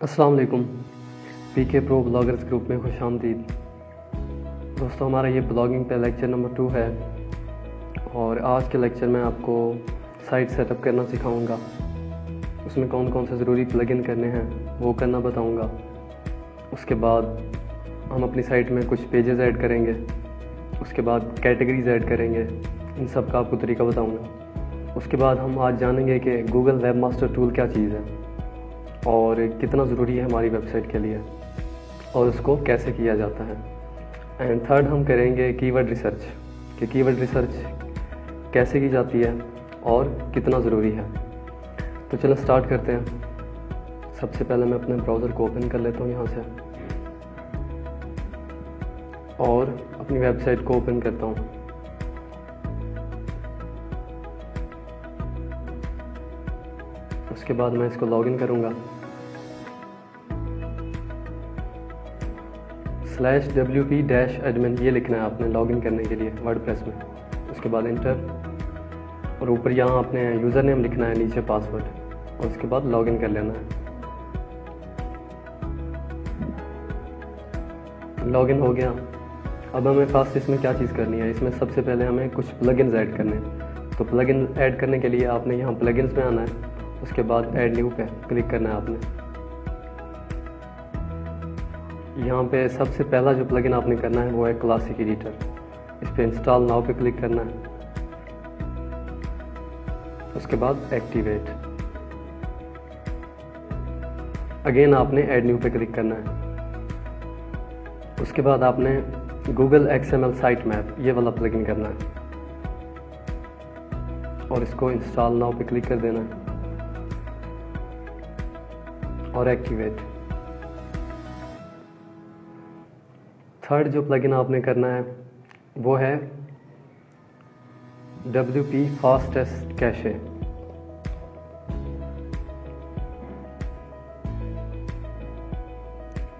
अस्सलाम वालेकुम। पीके pro bloggers group में खुशामदीद। दोस्तों, हमारा ये ब्लॉगिंग पे लेक्चर नंबर 2 है और आज के लेक्चर में आपको साइट सेटअप करना सिखाऊंगा। उसमें कौन कौन से ज़रूरी प्लगइन करने हैं वो करना बताऊंगा। उसके बाद हम अपनी साइट में कुछ पेजेस ऐड करेंगे, उसके बाद कैटेगरीज ऐड करेंगे। इन सब का आपको तरीका बताऊंगा। उसके बाद हम आज जानेंगे कि गूगल वेबमास्टर टूल क्या चीज़ है और कितना ज़रूरी है हमारी वेबसाइट के लिए और उसको कैसे किया जाता है। एंड थर्ड हम करेंगे कीवर्ड रिसर्च कि कीवर्ड रिसर्च कैसे की जाती है और कितना ज़रूरी है। तो चलो स्टार्ट करते हैं। सबसे पहले मैं अपने ब्राउज़र को ओपन कर लेता हूँ यहाँ से और अपनी वेबसाइट को ओपन करता हूँ। उसके बाद मैं इसको लॉगिन करूँगा। /wp-admin ये लिखना है आपने लॉगिन करने के लिए वर्डप्रेस में। उसके बाद इंटर और ऊपर यहाँ आपने यूज़र नेम लिखना है, नीचे पासवर्ड और उसके बाद लॉगिन कर लेना है। लॉगिन हो गया। अब हमें फास्ट इसमें क्या चीज़ करनी है। इसमें सबसे पहले हमें कुछ प्लगइन्स ऐड करने हैं। तो प्लगइन ऐड करने के लिए आपने यहाँ प्लगइन्स में आना है। उसके बाद ऐड न्यू पे क्लिक करना है आपने। यहाँ पे सबसे पहला जो प्लगइन आपने करना है वो है क्लासिक एडिटर। इस पे इंस्टॉल नाउ पे क्लिक करना है। उसके बाद एक्टिवेट। अगेन आपने ऐड न्यू पे क्लिक करना है। उसके बाद आपने गूगल XML साइट मैप ये वाला प्लगइन करना है और इसको इंस्टॉल नाउ पे क्लिक कर देना है और एक्टिवेट। थर्ड जो प्लगइन आपने करना है वो है WP फास्टेस्ट कैशे।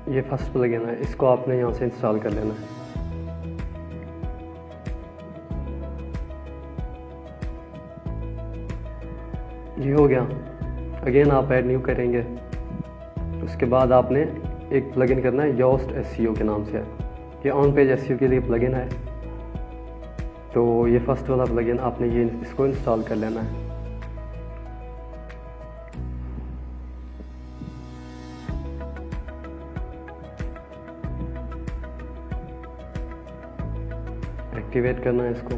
ये फर्स्ट प्लगइन है, इसको आपने यहाँ से इंस्टॉल कर लेना है। ये हो गया। अगेन आप ऐड न्यू करेंगे। उसके बाद आपने एक प्लगइन करना है योस्ट SEO के नाम से है। ये ऑन पेज SEO के लिए प्लगइन है। तो ये फर्स्ट वाला प्लगइन आपने इसको इंस्टॉल कर लेना है। एक्टिवेट करना है इसको।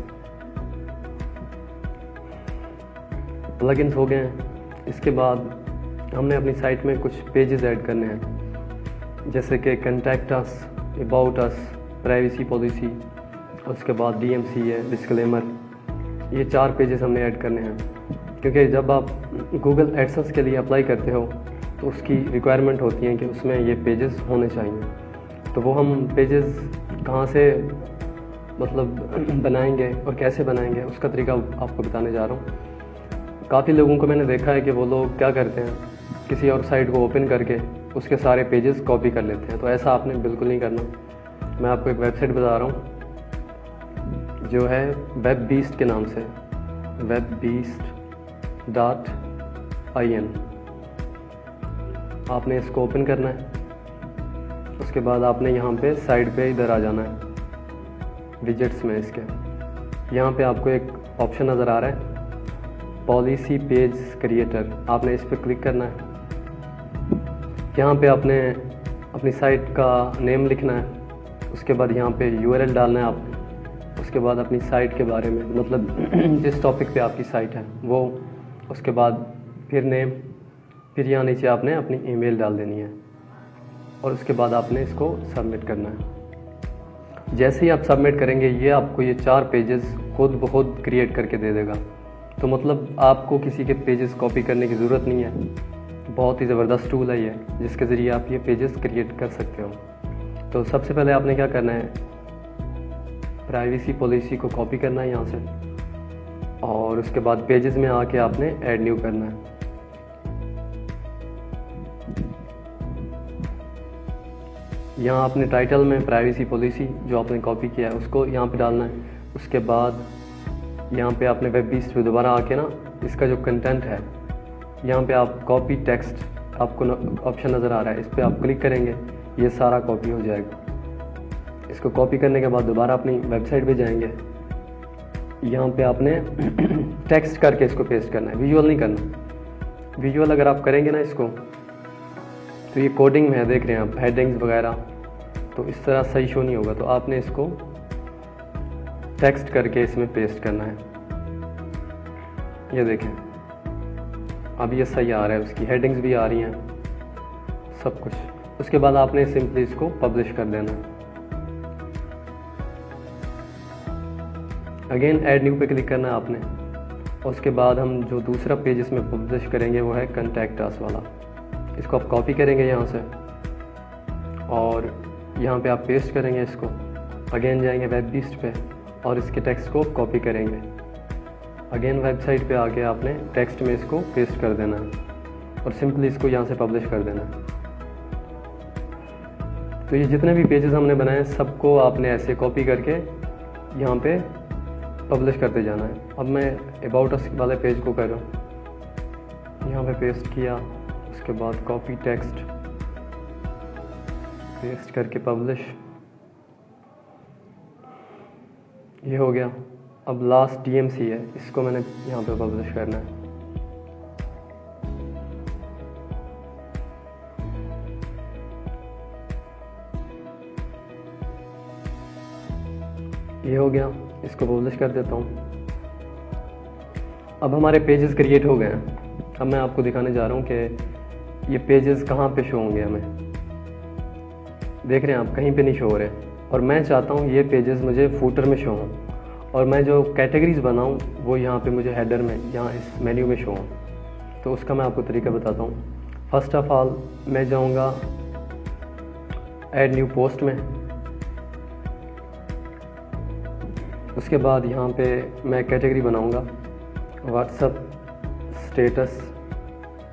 प्लगइन्स हो गए हैं। इसके बाद हमने अपनी साइट में कुछ पेजेस ऐड करने हैं, जैसे कि contact us, about us, privacy policy, उसके बाद DMC है, डिस्क्लेमर। ये 4 पेजेस हमने ऐड करने हैं क्योंकि जब आप गूगल एडसेंस के लिए अप्लाई करते हो तो उसकी रिक्वायरमेंट होती है कि उसमें ये पेजेस होने चाहिए। तो वो हम पेजेस कहाँ से बनाएंगे और कैसे बनाएंगे उसका तरीका आपको बताने जा रहा हूँ। काफ़ी लोगों को मैंने देखा है कि वो लोग क्या करते हैं, किसी और साइट को ओपन करके उसके सारे पेजेस कॉपी कर लेते हैं। तो ऐसा आपने बिल्कुल नहीं करना। मैं आपको एक वेबसाइट बता रहा हूँ जो है वेबबीस्ट के नाम से, webbeast.in। आपने इसको ओपन करना है। उसके बाद आपने यहाँ पे साइड पे इधर आ जाना है विजेट्स में। इसके यहाँ पे आपको एक ऑप्शन नज़र आ रहा है पॉलिसी पेज क्रिएटर। आपने इस पर क्लिक करना है। यहाँ पे आपने अपनी साइट का नेम लिखना है। उसके बाद यहाँ पे URL डालना है आपने। उसके बाद अपनी साइट के बारे में जिस टॉपिक पे आपकी साइट है वो, उसके बाद फिर नेम, फिर यहाँ नीचे आपने अपनी ईमेल डाल देनी है और उसके बाद आपने इसको सबमिट करना है। जैसे ही आप सबमिट करेंगे ये आपको ये 4 पेजेस खुद ब खुद क्रिएट करके दे देगा। तो आपको किसी के पेजेस कॉपी करने की ज़रूरत नहीं है। बहुत ही ज़बरदस्त टूल है ये, जिसके ज़रिए आप ये पेजेस क्रिएट कर सकते हो। तो सबसे पहले आपने क्या करना है, प्राइवेसी पॉलिसी को कॉपी करना है यहाँ से और उसके बाद पेजेस में आके आपने ऐड न्यू करना है। यहाँ आपने टाइटल में प्राइवेसी पॉलिसी जो आपने कॉपी किया है उसको यहाँ पे डालना है। उसके बाद यहाँ पे आपने वेबबीस्ट पे दोबारा आके ना इसका जो कंटेंट है यहाँ पे आप कॉपी टेक्स्ट आपको ऑप्शन नज़र आ रहा है, इस पर आप क्लिक करेंगे, ये सारा कॉपी हो जाएगा। इसको कॉपी करने के बाद दोबारा अपनी वेबसाइट पे जाएंगे। यहाँ पे आपने टेक्स्ट करके इसको पेस्ट करना है, विजुअल नहीं करना। विजुअल अगर आप करेंगे ना इसको, तो ये कोडिंग में है, देख रहे हैं आप, हेडिंग्स वगैरह, तो इस तरह सही शो नहीं होगा। तो आपने इसको टेक्स्ट करके इसमें पेस्ट करना है। ये देखें, अब ये सही आ रहा है, उसकी हेडिंग्स भी आ रही हैं, सब कुछ। उसके बाद आपने सिंपली इसको पब्लिश कर देना है। अगेन ऐड न्यू पे क्लिक करना है आपने। उसके बाद हम जो दूसरा पेज इसमें पब्लिश करेंगे वो है कॉन्टैक्ट अस वाला। इसको आप कॉपी करेंगे यहाँ से और यहाँ पे आप पेस्ट करेंगे इसको। अगेन जाएंगे वेबबीस्ट पे और इसके टेक्स्ट को कॉपी करेंगे। अगेन वेबसाइट पे आके आपने टेक्स्ट में इसको पेस्ट कर देना है और सिंपली इसको यहाँ से पब्लिश कर देना है। तो ये जितने भी पेजेस हमने बनाए हैं सबको आपने ऐसे कॉपी करके यहाँ पे पब्लिश करते जाना है। अब मैं अबाउट अस वाले पेज को कर रहा हूँ, यहाँ पे पेस्ट किया, उसके बाद कॉपी टेक्स्ट, पेस्ट करके पब्लिश, ये हो गया। अब लास्ट DMC है, इसको मैंने यहाँ पे पब्लिश करना है। ये हो गया, इसको पब्लिश कर देता हूँ। अब हमारे पेजेस क्रिएट हो गए हैं। अब मैं आपको दिखाने जा रहा हूँ कि ये पेजेस कहाँ पे शो होंगे हमें। देख रहे हैं आप, कहीं पे नहीं शो हो रहे, और मैं चाहता हूँ ये पेजेस मुझे फूटर में शो हों और मैं जो कैटेगरीज बनाऊँ वो यहाँ पे मुझे हेडर में, यहाँ इस मेन्यू में शो हों। तो उसका मैं आपको तरीका बताता हूँ। फर्स्ट ऑफ ऑल मैं जाऊँगा ऐड न्यू पोस्ट में। उसके बाद यहाँ पे मैं कैटेगरी बनाऊँगा व्हाट्सएप स्टेटस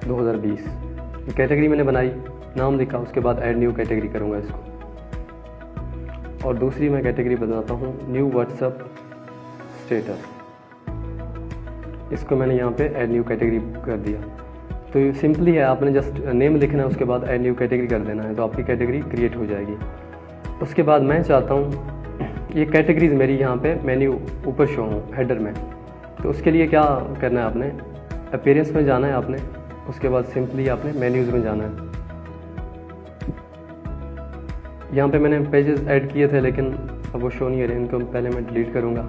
2020। ये कैटेगरी मैंने बनाई, नाम लिखा, उसके बाद ऐड न्यू कैटेगरी करूँगा इसको। और दूसरी मैं कैटेगरी बनाता हूँ न्यू व्हाट्सएप स्टेटस। इसको मैंने यहाँ पे ऐड न्यू कैटेगरी कर दिया। तो ये सिंपली है, आपने जस्ट नेम लिखना है, उसके बाद ऐड न्यू कैटेगरी कर देना है, तो आपकी कैटेगरी क्रिएट हो जाएगी। उसके बाद मैं चाहता हूँ ये कैटेगरीज मेरी यहाँ पे मेन्यू ऊपर शो हो हेडर में। तो उसके लिए क्या करना है, आपने अपीयरेंस में जाना है आपने। उसके बाद सिंपली आपने मेन्यूज़ में जाना है। यहाँ पे मैंने पेजेस ऐड किए थे लेकिन अब वो शो नहीं हो रहे, इनको पहले मैं डिलीट करूँगा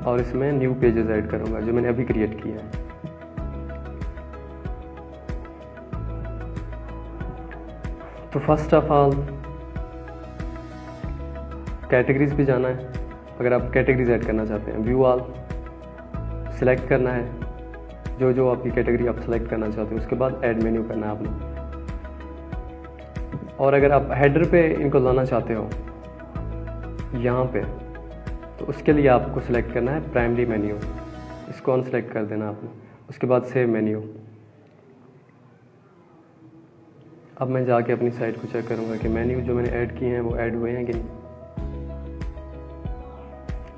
और इसमें न्यू पेजेस ऐड करूँगा जो मैंने अभी क्रिएट किए हैं। तो फर्स्ट ऑफ ऑल कैटेगरीज पे जाना है। अगर आप कैटेगरीज ऐड करना चाहते हैं, व्यू ऑल सिलेक्ट करना है, जो जो आपकी कैटेगरी आप सिलेक्ट करना चाहते हैं। उसके बाद ऐड मेन्यू करना है आपने। और अगर आप हेडर पे इनको लाना चाहते हो यहाँ पे, तो उसके लिए आपको सिलेक्ट करना है प्राइमरी मेन्यू। इसको ऑन सेलेक्ट कर देना आपने। उसके बाद सेव मेन्यू। अब मैं जाके अपनी साइट को चेक करूँगा कि मेन्यू जो मैंने ऐड किए हैं वो ऐड हुए हैं कि नहीं।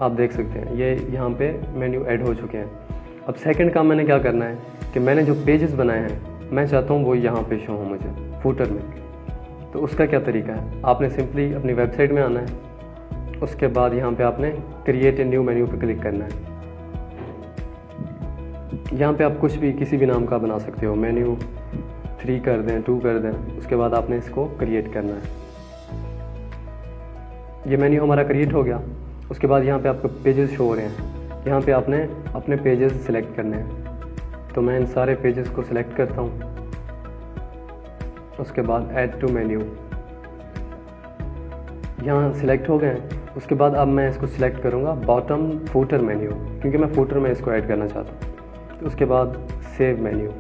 आप देख सकते हैं ये यहाँ पे मेन्यू ऐड हो चुके हैं। अब सेकंड काम मैंने क्या करना है कि मैंने जो पेजेस बनाए हैं मैं चाहता हूँ वो यहाँ पे शो हो मुझे फूटर में। तो उसका क्या तरीका है, आपने सिंपली अपनी वेबसाइट में आना है। उसके बाद यहाँ पे आपने क्रिएट ए न्यू मेन्यू पे क्लिक करना है। यहाँ पे आप कुछ भी किसी भी नाम का बना सकते हो, मेन्यू 3 कर दें, 2 कर दें। उसके बाद आपने इसको क्रिएट करना है। ये मेन्यू हमारा क्रिएट हो गया। उसके बाद यहाँ पे आपको पेजेस शो हो रहे हैं। यहाँ पे आपने अपने पेजेस सिलेक्ट करने हैं। तो मैं इन सारे पेजेस को सिलेक्ट करता हूँ। उसके बाद ऐड टू मेन्यू, यहाँ सिलेक्ट हो गए हैं। उसके बाद अब मैं इसको सिलेक्ट करूँगा बॉटम फूटर मेन्यू, क्योंकि मैं फूटर में इसको ऐड करना चाहता हूँ। तो उसके बाद सेव मेन्यू।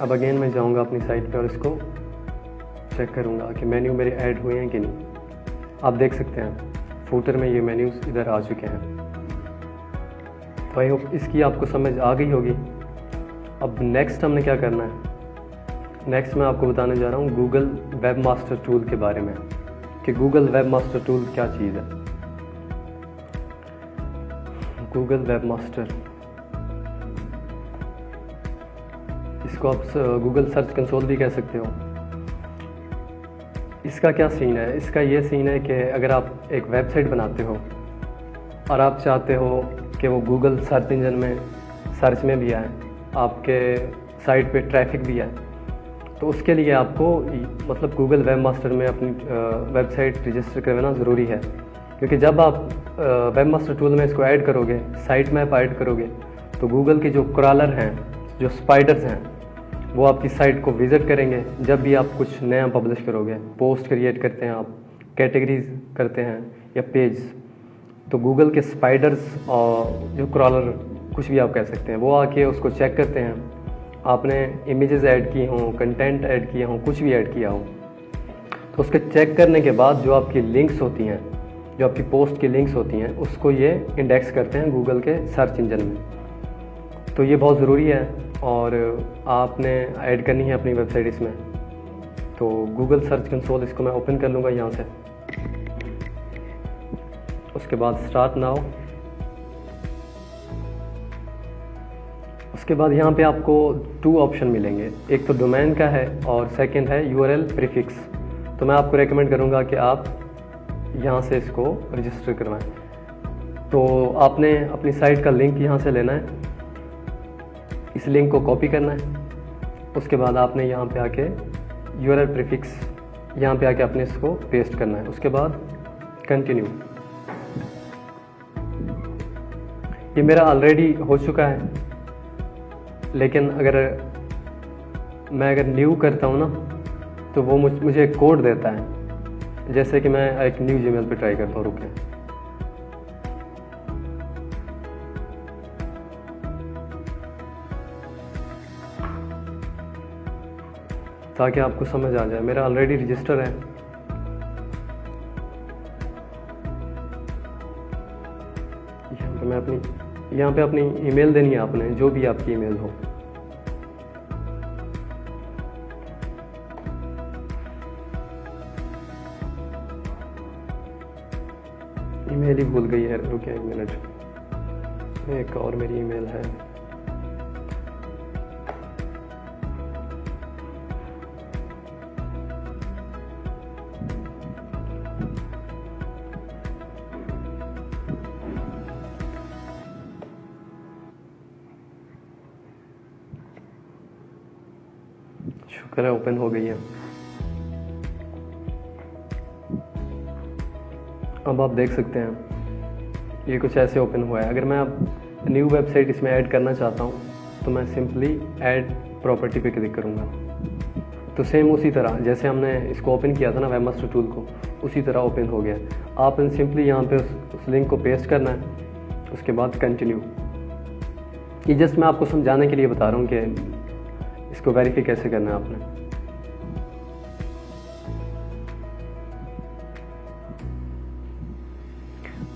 अब अगेन मैं जाऊँगा अपनी साइट पे और इसको चेक करूँगा कि मेन्यू मेरे ऐड हुए हैं कि नहीं। आप देख सकते हैं फूटर में ये मेन्यूज़ इधर आ चुके हैं। तो आई होप इसकी आपको समझ आ गई होगी। अब नेक्स्ट हमने क्या करना है, नेक्स्ट मैं आपको बताने जा रहा हूँ गूगल वेब मास्टर टूल के बारे में, कि गूगल वेब मास्टर टूल क्या चीज़ है। गूगल वेब मास्टर, इसको आप गूगल सर्च कंसोल भी कह सकते हो। इसका क्या सीन है? इसका ये सीन है कि अगर आप एक वेबसाइट बनाते हो और आप चाहते हो कि वो गूगल सर्च इंजन में सर्च में भी आए, आपके साइट पे ट्रैफिक भी आए, तो उसके लिए आपको मतलब गूगल वेब मास्टर में अपनी वेबसाइट रजिस्टर करवाना ज़रूरी है। क्योंकि जब आप वेब मास्टर टूल में इसको ऐड करोगे, साइट मैप ऐड करोगे, तो गूगल के जो क्रॉलर हैं, जो स्पाइडर्स हैं, वो आपकी साइट को विज़िट करेंगे जब भी आप कुछ नया पब्लिश करोगे। पोस्ट क्रिएट करते हैं आप, कैटेगरीज करते हैं या पेज, तो गूगल के स्पाइडर्स और जो क्रॉलर कुछ भी आप कह सकते हैं, वो आके उसको चेक करते हैं। आपने इमेजेस ऐड की हों, कंटेंट ऐड किए हों, कुछ भी ऐड किया हो, तो उसके चेक करने के बाद जो आपकी लिंक्स होती हैं, जो आपकी पोस्ट की लिंक्स होती हैं, उसको ये इंडेक्स करते हैं गूगल के सर्च इंजन में। तो ये बहुत ज़रूरी है और आपने ऐड करनी है अपनी वेबसाइट इसमें। तो गूगल सर्च कंसोल इसको मैं ओपन कर लूँगा यहाँ से। उसके बाद स्टार्ट नाउ। उसके बाद यहाँ पे आपको 2 ऑप्शन मिलेंगे, एक तो डोमेन का है और सेकंड है URL प्रीफिक्स। तो मैं आपको रेकमेंड करूँगा कि आप यहाँ से इसको रजिस्टर करवाएं। तो आपने अपनी साइट का लिंक यहाँ से लेना है, इस लिंक को कॉपी करना है। उसके बाद आपने यहाँ पे आके URL प्रीफिक्स यहाँ पे आके अपने इसको पेस्ट करना है। उसके बाद कंटिन्यू। ये मेरा ऑलरेडी हो चुका है, लेकिन अगर मैं न्यू करता हूँ ना, तो वो मुझे एक कोड देता है। जैसे कि मैं एक न्यू जीमेल पे ट्राई करता हूँ, रुकें। ताकि आपको समझ आ जाए। मेरा ऑलरेडी रजिस्टर है। यहाँ पे अपनी ईमेल देनी है आपने, जो भी आपकी ईमेल हो। ईमेल ही भूल गई है, रुकिए 1 मिनट। एक और मेरी ईमेल है, शुक्र है ओपन हो गई है। अब आप देख सकते हैं ये कुछ ऐसे ओपन हुआ है। अगर मैं अब न्यू वेबसाइट इसमें ऐड करना चाहता हूँ तो मैं सिंपली ऐड प्रॉपर्टी पे क्लिक करूँगा। तो सेम उसी तरह जैसे हमने इसको ओपन किया था ना वेब मास्टर टूल को, उसी तरह ओपन हो गया। आपने सिंपली यहाँ पे उस लिंक को पेस्ट करना है, उसके बाद कंटिन्यू। ये जस्ट मैं आपको समझाने के लिए बता रहा हूँ कि इसको वेरीफाई कैसे करना है आपने।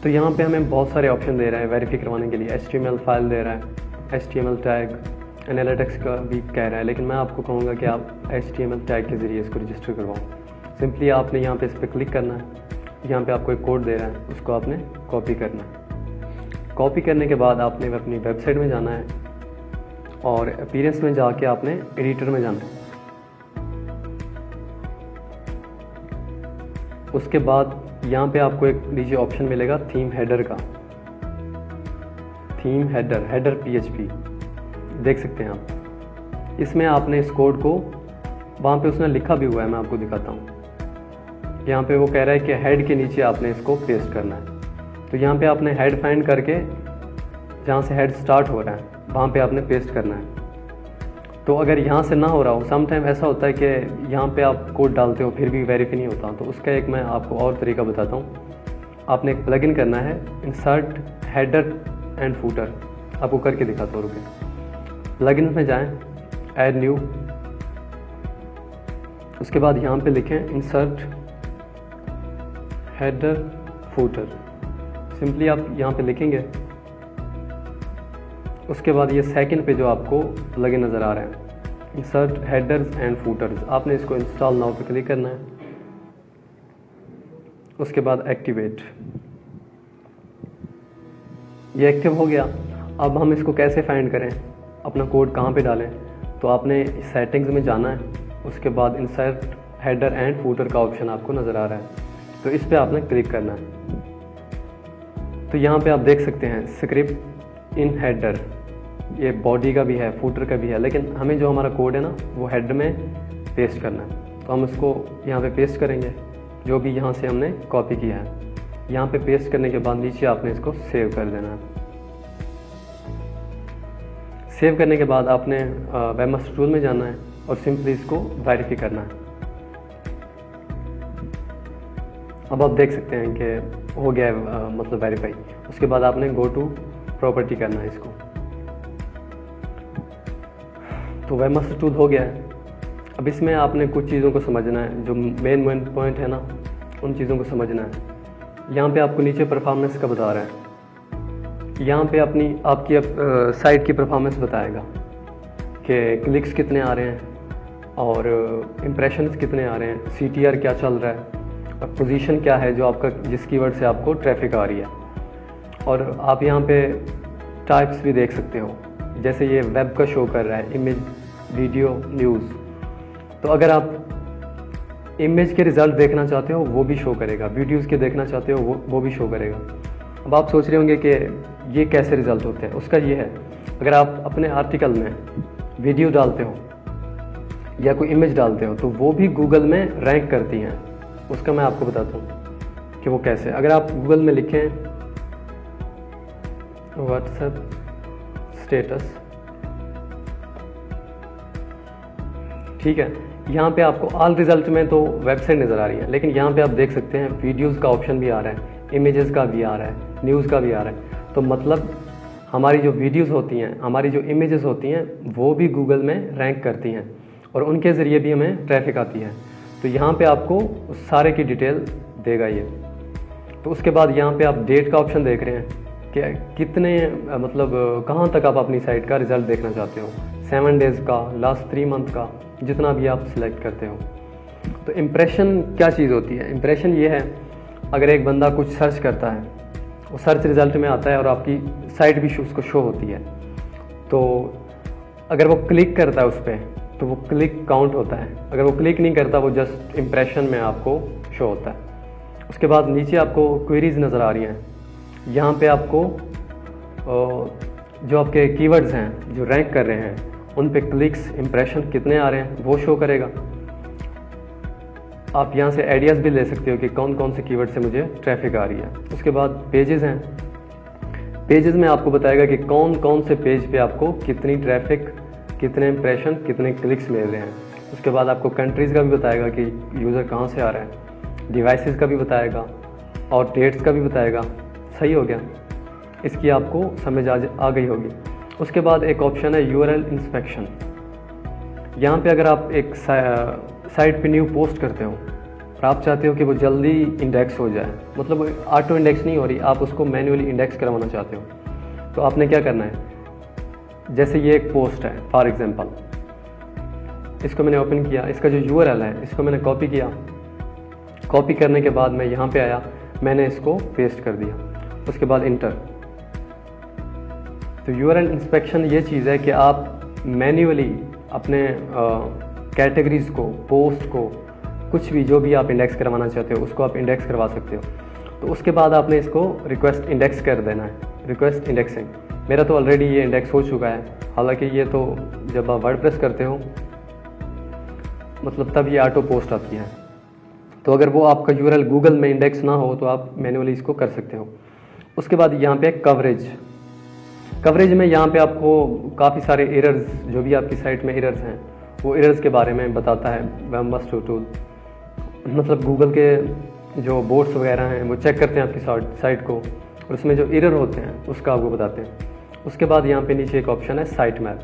तो यहाँ पे हमें बहुत सारे ऑप्शन दे रहा है वेरीफाई करवाने के लिए। HTML फाइल दे रहा है, HTML टैग, एनालिटिक्स का भी कह रहा है, लेकिन मैं आपको कहूँगा कि आप HTML टैग के ज़रिए इसको रजिस्टर करवाओ। सिंपली आपने यहाँ पे इस पर क्लिक करना है। यहाँ पे आपको एक कोड दे रहा है, उसको आपने कॉपी करना है। कॉपी करने के बाद आपने अपनी वेबसाइट में जाना है और अपीयरेंस में जाके आपने एडिटर में जाना है। उसके बाद यहाँ पे आपको एक नीचे ऑप्शन मिलेगा थीम हेडर का, थीम हेडर PHP, देख सकते हैं आप। इसमें आपने इस कोड को, वहाँ पे उसने लिखा भी हुआ है, मैं आपको दिखाता हूँ। यहाँ पे वो कह रहा है कि हेड के नीचे आपने इसको पेस्ट करना है। तो यहाँ पे आपने हेड फाइंड करके, जहाँ से हेड स्टार्ट हो रहा है वहाँ पे आपने पेस्ट करना है। तो अगर यहाँ से ना हो रहा हो, सम टाइम ऐसा होता है कि यहाँ पे आप कोड डालते हो फिर भी वेरीफाई नहीं होता, तो उसका एक मैं आपको और तरीका बताता हूँ। आपने एक प्लगइन करना है, इंसर्ट हेडर एंड फूटर। आपको करके दिखाता हूँ, रुके। प्लगइन में जाएं, ऐड न्यू। उसके बाद यहाँ पे लिखें इंसर्ट हेडर फूटर। सिंपली आप यहाँ पे लिखेंगे। उसके बाद ये सेकंड पे जो आपको प्लगइन नज़र आ रहा है, इंसर्ट हेडर्स एंड फूटर्स, आपने इसको इंस्टॉल नाउ पे क्लिक करना है। उसके बाद एक्टिवेट, ये एक्टिव हो गया। अब हम इसको कैसे फाइंड करें, अपना कोड कहाँ पे डालें, तो आपने सेटिंग्स में जाना है, उसके बाद इंसर्ट हेडर एंड फूटर का ऑप्शन आपको नज़र आ रहा है, तो इस पर आपने क्लिक करना है। तो यहाँ पे आप देख सकते हैं स्क्रिप्ट इन हेडर, ये बॉडी का भी है, फूटर का भी है, लेकिन हमें जो हमारा कोड है ना वो हेडर में पेस्ट करना है। तो हम उसको यहाँ पे पेस्ट करेंगे, जो भी यहाँ से हमने कॉपी किया है। यहाँ पे पेस्ट करने के बाद नीचे आपने इसको सेव कर देना है। सेव करने के बाद आपने वेबमास्टर टूल में जाना है और सिंपली इसको वेरीफाई करना है। अब आप देख सकते हैं कि हो गया है मतलब वेरीफाई। उसके बाद आपने गो टू प्रॉपर्टी करना है इसको। तो वेबमास्टर टूल हो गया है। अब इसमें आपने कुछ चीज़ों को समझना है, जो मेन पॉइंट है ना, उन चीज़ों को समझना है। यहाँ पे आपको नीचे परफॉर्मेंस का बता रहा है। यहाँ पे आपकी साइट की परफॉर्मेंस बताएगा कि क्लिक्स कितने आ रहे हैं और इम्प्रेशंस कितने आ रहे हैं, CTR क्या चल रहा है और पोजीशन क्या है जो आपका जिस कीवर्ड से आपको ट्रैफिक आ रही है। और आप यहाँ पे टाइप्स भी देख सकते हो, जैसे ये वेब का शो कर रहा है, इमेज, वीडियो, न्यूज़। तो अगर आप इमेज के रिज़ल्ट देखना चाहते हो वो भी शो करेगा, वीडियोज़ के देखना चाहते हो वो भी शो करेगा। अब आप सोच रहे होंगे कि ये कैसे रिज़ल्ट होते हैं। उसका ये है, अगर आप अपने आर्टिकल में वीडियो डालते हो या कोई इमेज डालते हो तो वो भी गूगल में रैंक करती हैं। उसका मैं आपको बताता हूँ कि वो कैसे। अगर आप गूगल में लिखें व्हाट्सएप स्टेटस, ठीक है, यहाँ पे आपको ऑल रिजल्ट में तो वेबसाइट नज़र आ रही है, लेकिन यहाँ पे आप देख सकते हैं वीडियोस का ऑप्शन भी आ रहा है, इमेजेस का भी आ रहा है, न्यूज़ का भी आ रहा है। तो मतलब हमारी जो वीडियोस होती हैं, हमारी जो इमेजेस होती हैं, वो भी गूगल में रैंक करती हैं और उनके ज़रिए भी हमें ट्रैफिक आती है। तो यहाँ पे आपको उस सारे की डिटेल देगा ये। तो उसके बाद यहाँ पे आप डेट का ऑप्शन देख रहे हैं कि कितने मतलब कहाँ तक आप अपनी साइट का रिज़ल्ट देखना चाहते हो, 7 डेज़ का, लास्ट 3 मंथ का, जितना भी आप सिलेक्ट करते हो। तो इम्प्रेशन क्या चीज़ होती है? इम्प्रेशन ये है, अगर एक बंदा कुछ सर्च करता है, वो सर्च रिज़ल्ट में आता है और आपकी साइट भी उसको शो होती है, तो अगर वो क्लिक करता है उस पर तो वो क्लिक काउंट होता है। अगर वो क्लिक नहीं करता, वो जस्ट इम्प्रेशन में आपको शो होता है। उसके बाद नीचे आपको क्वेरीज नज़र आ रही हैं। यहाँ पे आपको जो आपके कीवर्ड्स हैं जो रैंक कर रहे हैं, उन पे क्लिक्स, इम्प्रेशन कितने आ रहे हैं वो शो करेगा। आप यहाँ से आइडियाज़ भी ले सकते हो कि कौन कौन से कीवर्ड से मुझे ट्रैफिक आ रही है। उसके बाद पेजेस हैं, पेजेस में आपको बताएगा कि कौन कौन से पेज पे आपको कितनी ट्रैफिक, कितने इम्प्रेशन, कितने क्लिक्स मिल रहे हैं। उसके बाद आपको कंट्रीज़ का भी बताएगा कि यूज़र कहाँ से आ रहा है, डिवाइसेस का भी बताएगा और डेट्स का भी बताएगा। सही हो गया, इसकी आपको समझ आ गई होगी। उसके बाद एक ऑप्शन है URL इंस्पेक्शन। यहाँ पे अगर आप एक साइट पे न्यू पोस्ट करते हो और आप चाहते हो कि वो जल्दी इंडेक्स हो जाए, मतलब ऑटो इंडेक्स नहीं हो रही, आप उसको मैन्युअली इंडेक्स करवाना चाहते हो, तो आपने क्या करना है, जैसे ये एक पोस्ट है फॉर एग्जांपल, इसको मैंने ओपन किया, इसका जो URL है इसको मैंने कॉपी किया। कॉपी करने के बाद मैं यहाँ पे आया, मैंने इसको पेस्ट कर दिया, उसके बाद इंटर। तो URL इंस्पेक्शन ये चीज़ है कि आप मैन्युअली अपने कैटेगरीज़ को, पोस्ट को, कुछ भी जो भी आप इंडेक्स करवाना चाहते हो उसको आप इंडेक्स करवा सकते हो। तो उसके बाद आपने इसको रिक्वेस्ट इंडेक्स कर देना है, रिक्वेस्ट इंडेक्सिंग। मेरा तो ऑलरेडी ये इंडेक्स हो चुका है, हालांकि ये तो जब आप वर्डप्रेस करते हो मतलब तब ये ऑटो पोस्ट आती है। तो अगर वो आपका URL गूगल में इंडेक्स ना हो तो आप मैन्युअली इसको कर सकते हो। उसके बाद यहाँ पे कवरेज में यहाँ पे आपको काफ़ी सारे एरर्स, जो भी आपकी साइट में एरर्स हैं वो एरर्स के बारे में बताता है वेबमास्टर टूल। मतलब गूगल के जो बोर्ड्स वगैरह हैं वो चेक करते हैं आपकी साइट को और उसमें जो एरर होते हैं उसका आपको बताते हैं। उसके बाद यहाँ पे नीचे एक ऑप्शन है साइट मैप।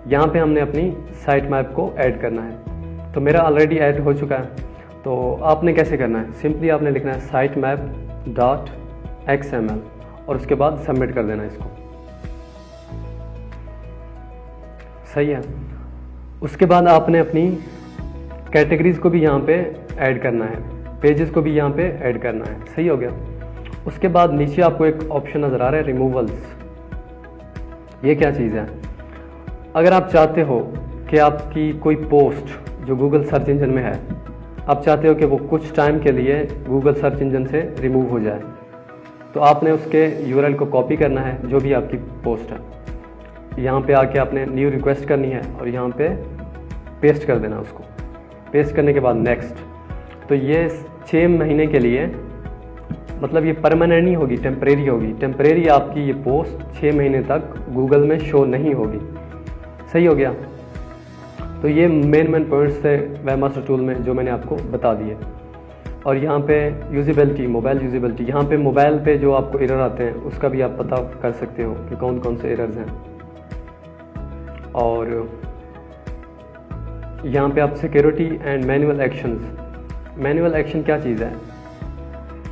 यहाँ पे हमने अपनी साइट मैप को ऐड करना है। तो मेरा ऑलरेडी ऐड हो चुका है, तो आपने कैसे करना है, सिंपली आपने लिखना है sitemap.xml और उसके बाद सबमिट कर देना इसको। सही है। उसके बाद आपने अपनी कैटेगरीज को भी यहाँ पे ऐड करना है, पेजेस को भी यहाँ पे ऐड करना है। सही हो गया। उसके बाद नीचे आपको एक ऑप्शन नज़र आ रहा है रिमूवल्स। ये क्या चीज़ है? अगर आप चाहते हो कि आपकी कोई पोस्ट जो गूगल सर्च इंजन में है, आप चाहते हो कि वो कुछ टाइम के लिए गूगल सर्च इंजन से रिमूव हो जाए, तो आपने उसके यूआरएल को कॉपी करना है, जो भी आपकी पोस्ट है। यहाँ पे आके आपने न्यू रिक्वेस्ट करनी है और यहाँ पे पेस्ट कर देना उसको। पेस्ट करने के बाद नेक्स्ट। तो ये 6 महीने के लिए, मतलब ये परमानेंट नहीं होगी, टेम्परेरी होगी। टेम्परेरी आपकी ये पोस्ट 6 महीने तक गूगल में शो नहीं होगी। सही हो गया। तो ये मेन पॉइंट्स थे वेबमास्टर टूल में जो मैंने आपको बता दिए। और यहाँ पे यूजेबिलिटी, मोबाइल यूजेबिलिटी, यहाँ पे मोबाइल पे जो आपको एरर आते हैं उसका भी आप पता कर सकते हो कि कौन कौन से एरर्स हैं। और यहाँ पे आप security and manual actions. Manual action क्या चीज़ है?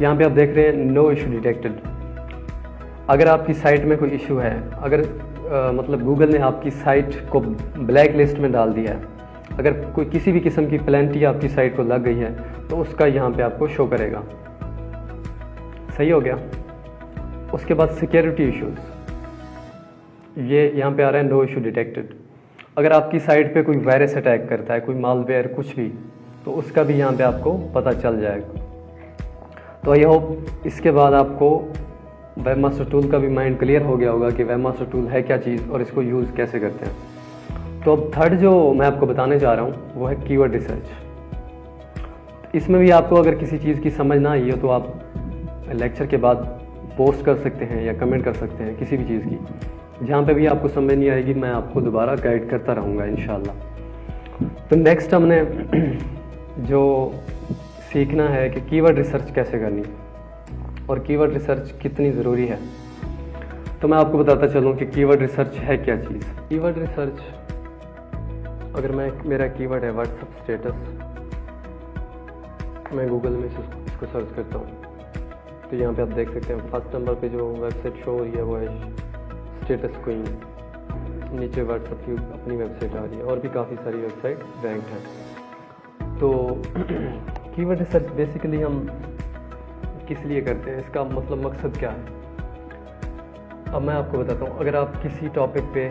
यहाँ पे आप देख रहे हैं नो इशू डिटेक्टेड। अगर आपकी साइट में कोई इशू है, अगर मतलब गूगल ने आपकी साइट को ब्लैक लिस्ट में डाल दिया है, अगर कोई किसी भी किस्म की पेनल्टी आपकी साइट को लग गई है, तो उसका यहाँ पे आपको शो करेगा। सही हो गया। उसके बाद सिक्योरिटी इश्यूज, ये यहाँ पे आ रहा है नो इशू डिटेक्टेड। अगर आपकी साइट पे कोई वायरस अटैक करता है, कोई मालवेयर कुछ भी, तो उसका भी यहाँ पे आपको पता चल जाएगा। तो आई होप इसके बाद आपको वेबमास्टर टूल का भी माइंड क्लियर हो गया होगा कि वेबमास्टर टूल है क्या चीज़ और इसको यूज़ कैसे करते हैं। तो अब थर्ड जो मैं आपको बताने जा रहा हूँ वो है कीवर्ड रिसर्च। इसमें भी आपको अगर किसी चीज़ की समझ ना आई हो तो आप लेक्चर के बाद पोस्ट कर सकते हैं या कमेंट कर सकते हैं किसी भी चीज़ की। जहाँ पे भी आपको समझ नहीं आएगी मैं आपको दोबारा गाइड करता रहूँगा इंशाल्लाह। तो नेक्स्ट हमने जो सीखना है कि कीवर्ड रिसर्च कैसे करनी और कीवर्ड रिसर्च कितनी ज़रूरी है। तो मैं आपको बताता चलूँ कि कीवर्ड रिसर्च है क्या चीज़। कीवर्ड रिसर्च, अगर मेरा कीवर्ड है व्हाट्सएप स्टेटस, मैं गूगल में इसको सर्च करता हूँ तो यहाँ पे आप देख सकते हैं फर्स्ट नंबर पे जो वेबसाइट शो हो रही है वो है स्टेटस क्वीन। नीचे व्हाट्सएप की अपनी वेबसाइट आ रही है और भी काफ़ी सारी वेबसाइट रैंक्ड हैं। तो कीवर्ड रिसर्च बेसिकली हम किस लिए करते हैं, इसका मतलब मकसद क्या है, अब मैं आपको बताता हूँ। अगर आप किसी टॉपिक पे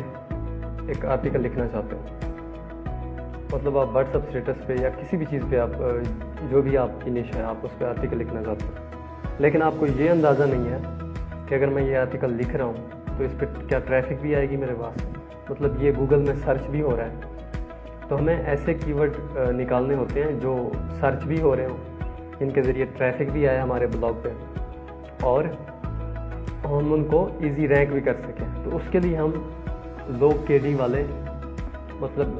एक आर्टिकल लिखना चाहते हो, मतलब आप व्हाट्सएप स्टेटस पे या किसी भी चीज़ पे आप जो भी आपकी निश है आप उस पर आर्टिकल लिखना चाहते हो, लेकिन आपको ये अंदाज़ा नहीं है कि अगर मैं ये आर्टिकल लिख रहा हूँ तो इस पर क्या ट्रैफिक भी आएगी मेरे पास, मतलब ये गूगल में सर्च भी हो रहा है। तो हमें ऐसे कीवर्ड निकालने होते हैं जो सर्च भी हो रहे हो, इनके ज़रिए ट्रैफिक भी आए हमारे ब्लॉग पे और हम उनको इजी रैंक भी कर सकें। तो उसके लिए हम लोग KD वाले मतलब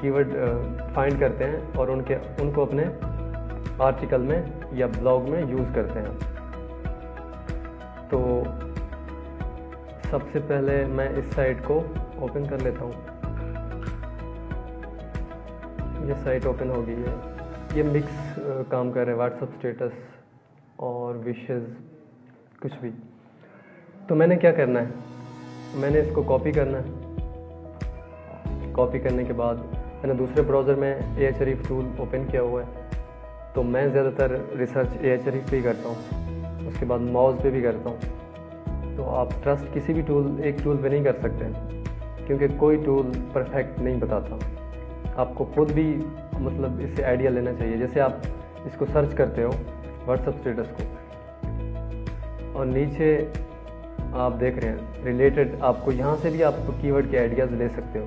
कीवर्ड फाइंड करते हैं और उनको अपने आर्टिकल में या ब्लॉग में यूज़ करते हैं। तो सबसे पहले मैं इस साइट को ओपन कर लेता हूँ। ये साइट ओपन हो गई है। ये मिक्स काम कर रहे हैं, व्हाट्सएप स्टेटस और विशेज़ कुछ भी। तो मैंने क्या करना है, मैंने इसको कॉपी करना है। कॉपी करने के बाद मैंने दूसरे ब्राउज़र में Ahref टूल ओपन किया हुआ है, तो मैं ज़्यादातर रिसर्च Ahref पे ही करता हूँ, उसके बाद माउस पे भी करता हूँ। तो आप ट्रस्ट किसी भी एक टूल पे नहीं कर सकते क्योंकि कोई टूल परफेक्ट नहीं बताता। आपको खुद भी मतलब इससे आइडिया लेना चाहिए। जैसे आप इसको सर्च करते हो व्हाट्सएप स्टेटस को और नीचे आप देख रहे हैं रिलेटेड, आपको यहाँ से भी आप कीवर्ड के आइडियाज़ ले सकते हो।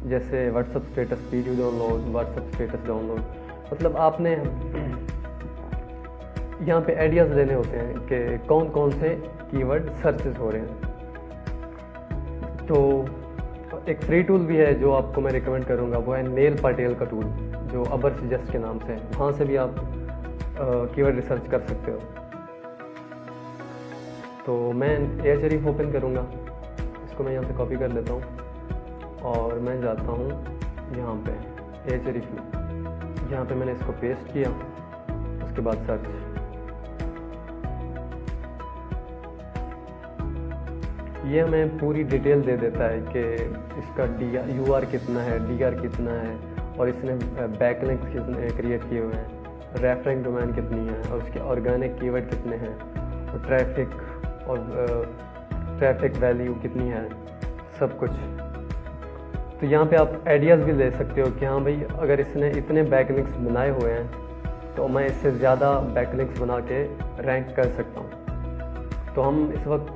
जैसे WhatsApp status video download, WhatsApp status download, मतलब आपने यहाँ पे आइडियाज़ लेने होते हैं कि कौन कौन से कीवर्ड सर्चेस हो रहे हैं। तो एक फ्री टूल भी है जो आपको मैं रिकमेंड करूँगा, वो है नेल पटेल का टूल जो अबर सजेस्ट के नाम से है। वहाँ से भी आप कीवर्ड रिसर्च कर सकते हो। तो मैं Ahref ओपन करूँगा, इसको मैं यहाँ से कॉपी कर लेता हूँ और मैं जाता हूँ यहाँ पे Ahref में। यहाँ पे मैंने इसको पेस्ट किया, उसके बाद सर्च। ये हमें पूरी डिटेल दे देता है कि इसका UR कितना है, DR कितना है और इसने बैकलिंक्स कितने क्रिएट किए हुए हैं, रेफरेंस डोमेन कितनी है और उसके ऑर्गेनिक कीवर्ड कितने हैं और ट्रैफिक वैल्यू कितनी है, सब कुछ। तो यहाँ पे आप आइडियाज़ भी ले सकते हो कि हाँ भाई, अगर इसने इतने बैकलिंक्स बनाए हुए हैं तो मैं इससे ज़्यादा बैकलिंक्स बना के रैंक कर सकता हूँ। तो हम इस वक्त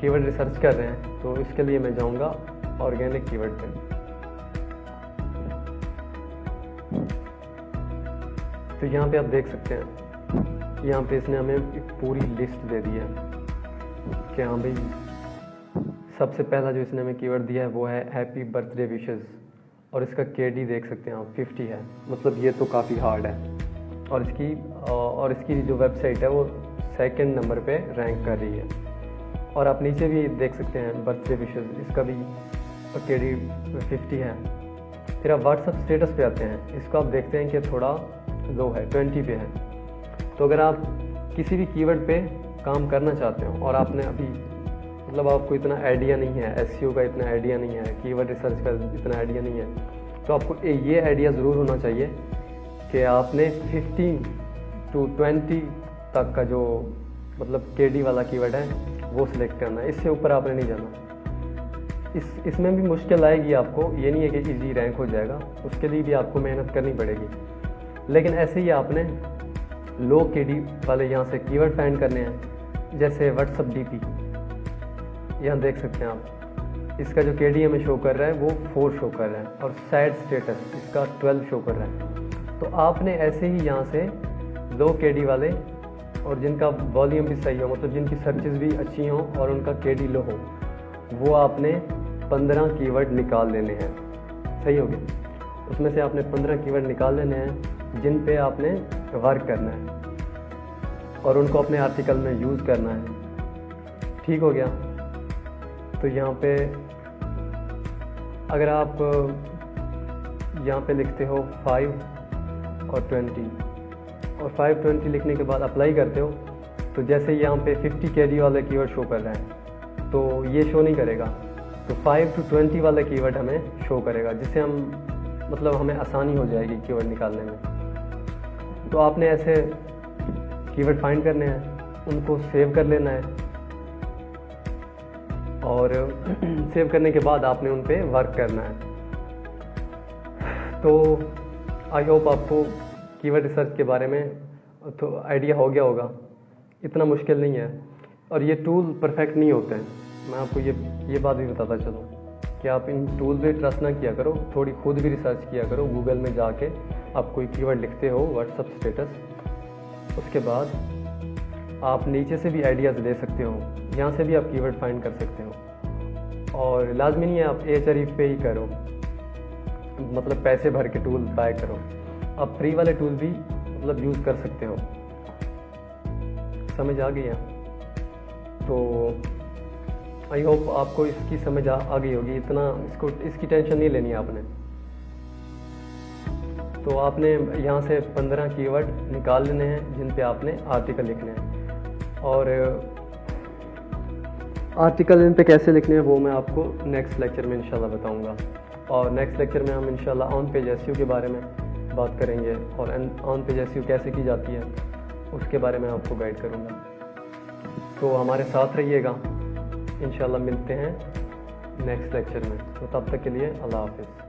कीवर्ड रिसर्च कर रहे हैं, तो इसके लिए मैं जाऊँगा ऑर्गेनिक कीवर्ड पे। तो यहाँ पे आप देख सकते हैं, यहाँ पे इसने हमें एक पूरी लिस्ट दे दी है कि हाँ भाई, सबसे पहला जो इसने हमें कीवर्ड दिया है वो है हैप्पी बर्थडे विशेस, और इसका केडी देख सकते हैं आप 50 है, मतलब ये तो काफ़ी हार्ड है। और इसकी जो वेबसाइट है वो 2nd नंबर पे रैंक कर रही है। और आप नीचे भी देख सकते हैं बर्थडे विशेस, इसका भी केडी 50 है। फिर आप व्हाट्सएप स्टेटस पे आते हैं, इसको आप देखते हैं कि थोड़ा लो है, 20 पे है। तो अगर आप किसी भी कीवर्ड पे काम करना चाहते हो और आपने अभी मतलब आपको इतना आइडिया नहीं है, एसईओ का इतना आइडिया नहीं है, कीवर्ड रिसर्च का इतना आइडिया नहीं है, तो आपको ये आइडिया ज़रूर होना चाहिए कि आपने 15 to 20 तक का जो मतलब केडी वाला कीवर्ड है वो सिलेक्ट करना है, इससे ऊपर आपने नहीं जाना। इसमें भी मुश्किल आएगी आपको, ये नहीं है कि इजी रैंक हो जाएगा, उसके लिए भी आपको मेहनत करनी पड़ेगी। लेकिन ऐसे ही आपने लो केडी वाले यहाँ से कीवर्ड फाइंड करने हैं, जैसे व्हाट्सएप डीपी, यहाँ देख सकते हैं आप, इसका जो केडी हमें शो कर रहा है वो 4 शो कर रहा है, और सैड स्टेटस इसका 12 शो कर रहा है। तो आपने ऐसे ही यहाँ से लो केडी वाले और जिनका वॉल्यूम भी सही हो, मतलब जिनकी सर्चेस भी अच्छी हों और उनका केडी लो हो, वो आपने 15 कीवर्ड निकाल लेने हैं। सही हो गया? उसमें से आपने 15 कीवर्ड निकाल लेने हैं जिन पे आपने वर्क करना है और उनको अपने आर्टिकल में यूज़ करना है। ठीक हो गया? तो यहाँ पे अगर आप यहाँ पे लिखते हो 5 और 20 और 5 20 लिखने के बाद अप्लाई करते हो, तो जैसे यहाँ पे 50 केडी वाला कीवर्ड शो कर रहा है तो ये शो नहीं करेगा, तो 5 to 20 वाला कीवर्ड हमें शो करेगा, जिससे हम मतलब हमें आसानी हो जाएगी कीवर्ड निकालने में। तो आपने ऐसे कीवर्ड फाइंड करने हैं, उनको सेव कर लेना है और सेव करने के बाद आपने उन पे वर्क करना है। तो आई होप आपको कीवर्ड रिसर्च के बारे में तो आइडिया हो गया होगा, इतना मुश्किल नहीं है और ये टूल परफेक्ट नहीं होते हैं। मैं आपको ये बात भी बताता चलूँ कि आप इन टूल पे ट्रस्ट ना किया करो, थोड़ी खुद भी रिसर्च किया करो। गूगल में जाके आप कोई कीवर्ड लिखते हो व्हाट्सएप स्टेटस, उसके बाद आप नीचे से भी आइडियाज़ ले सकते हो, यहाँ से भी आप कीवर्ड फाइंड कर सकते हो। और लाजमी नहीं है आप Ahrefs पे ही करो, मतलब पैसे भर के टूल बाय करो, आप फ्री वाले टूल भी मतलब यूज़ कर सकते हो। समझ आ गई है? तो आई होप आपको इसकी समझ आ गई होगी, इतना इसकी टेंशन नहीं लेनी है आपने। तो आपने यहाँ से 15 कीवर्ड निकाल लेने हैं जिन पे आपने आर्टिकल लिखने हैं, और आर्टिकल इन पे कैसे लिखने हैं वो मैं आपको नेक्स्ट लेक्चर में इंशाल्लाह बताऊंगा। और नेक्स्ट लेक्चर में हम इंशाल्लाह ऑन पेज एसईओ के बारे में बात करेंगे और ऑन पेज एसईओ कैसे की जाती है उसके बारे में आपको गाइड करूंगा। तो हमारे साथ रहिएगा, इंशाल्लाह मिलते हैं नेक्स्ट लेक्चर में। तो तब तक के लिए अल्लाह हाफिज़।